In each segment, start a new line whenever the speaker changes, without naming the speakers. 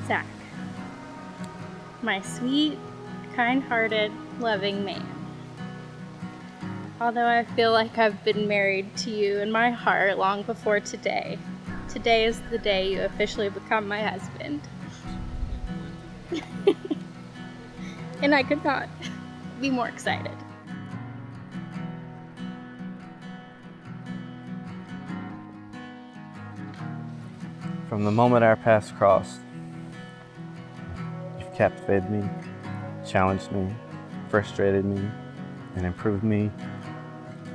Zach, my sweet, kind-hearted, loving man. Although I feel like I've been married to you in my heart long before today, today is the day you officially become my husband. And I could not be more excited.
From the moment our paths crossed, you've captivated me, challenged me, frustrated me, and improved me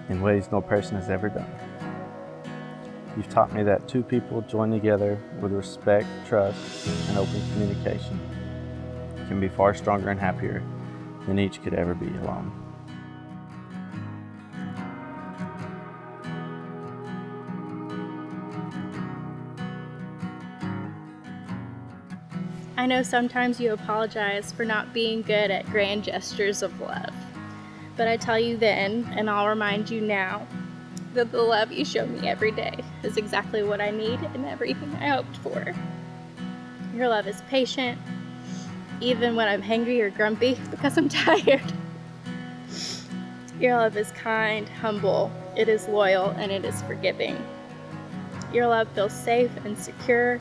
in ways no person has ever done. You've taught me that two people joined together with respect, trust, and open communication can be far stronger and happier than each could ever be alone.
I know sometimes you apologize for not being good at grand gestures of love, but I tell you then, and I'll remind you now, that the love you show me every day is exactly what I need and everything I hoped for. Your love is patient, even when I'm hangry or grumpy because I'm tired. Your love is kind, humble, it is loyal, and it is forgiving. Your love feels safe and secure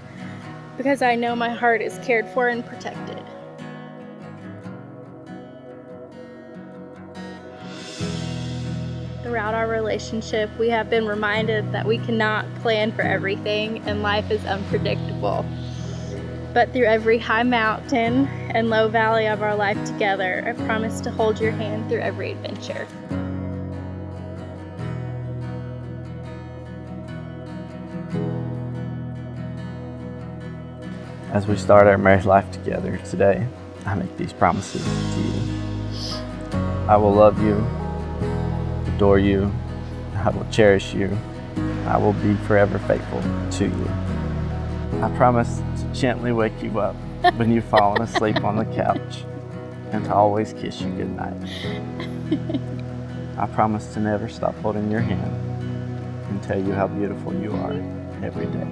because I know my heart is cared for and protected. Throughout our relationship, we have been reminded that we cannot plan for everything and life is unpredictable. But through every high mountain and low valley of our life together, I promise to hold your hand through every adventure.
As we start our married life together today, I make these promises to you. I will love you, adore you, I will cherish you, I will be forever faithful to you. I promise to gently wake you up when you've fallen asleep on the couch and to always kiss you goodnight. I promise to never stop holding your hand and tell you how beautiful you are every day.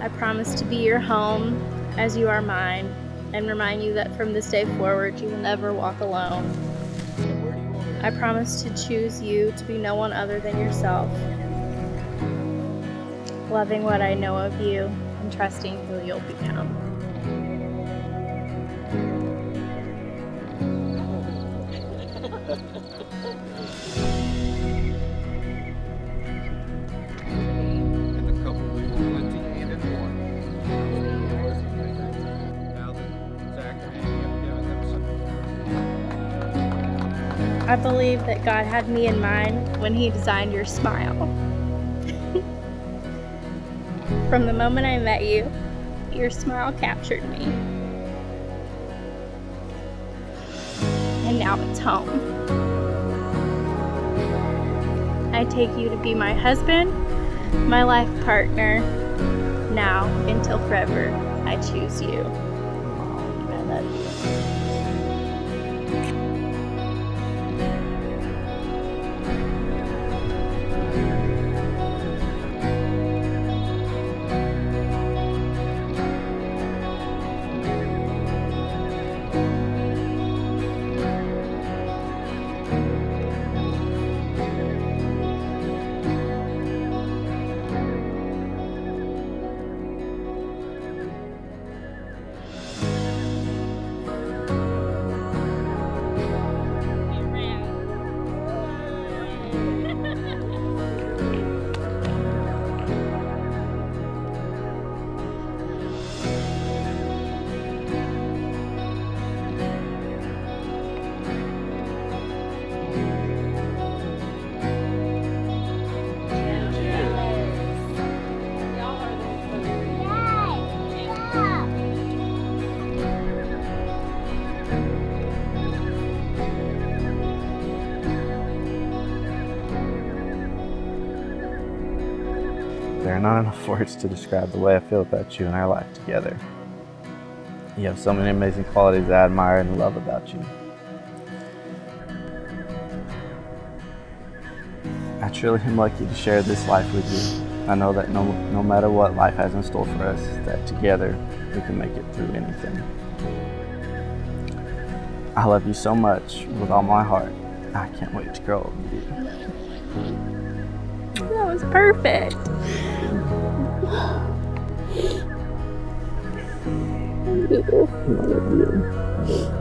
I promise to be your home as you are mine and remind you that from this day forward you will never walk alone. I promise to choose you to be no one other than yourself, loving what I know of you and trusting who you'll become. I believe that God had me in mind when He designed your smile. From the moment I met you, your smile captured me. And now it's home. I take you to be my husband, my life partner. Now, until forever, I choose you. I love you.
There are not enough words to describe the way I feel about you and our life together. You have so many amazing qualities I admire and love about you. I truly am lucky to share this life with you. I know that no matter what life has in store for us, that together we can make it through anything. I love you so much with all my heart. I can't wait to grow up with you.
That was perfect.
I love you.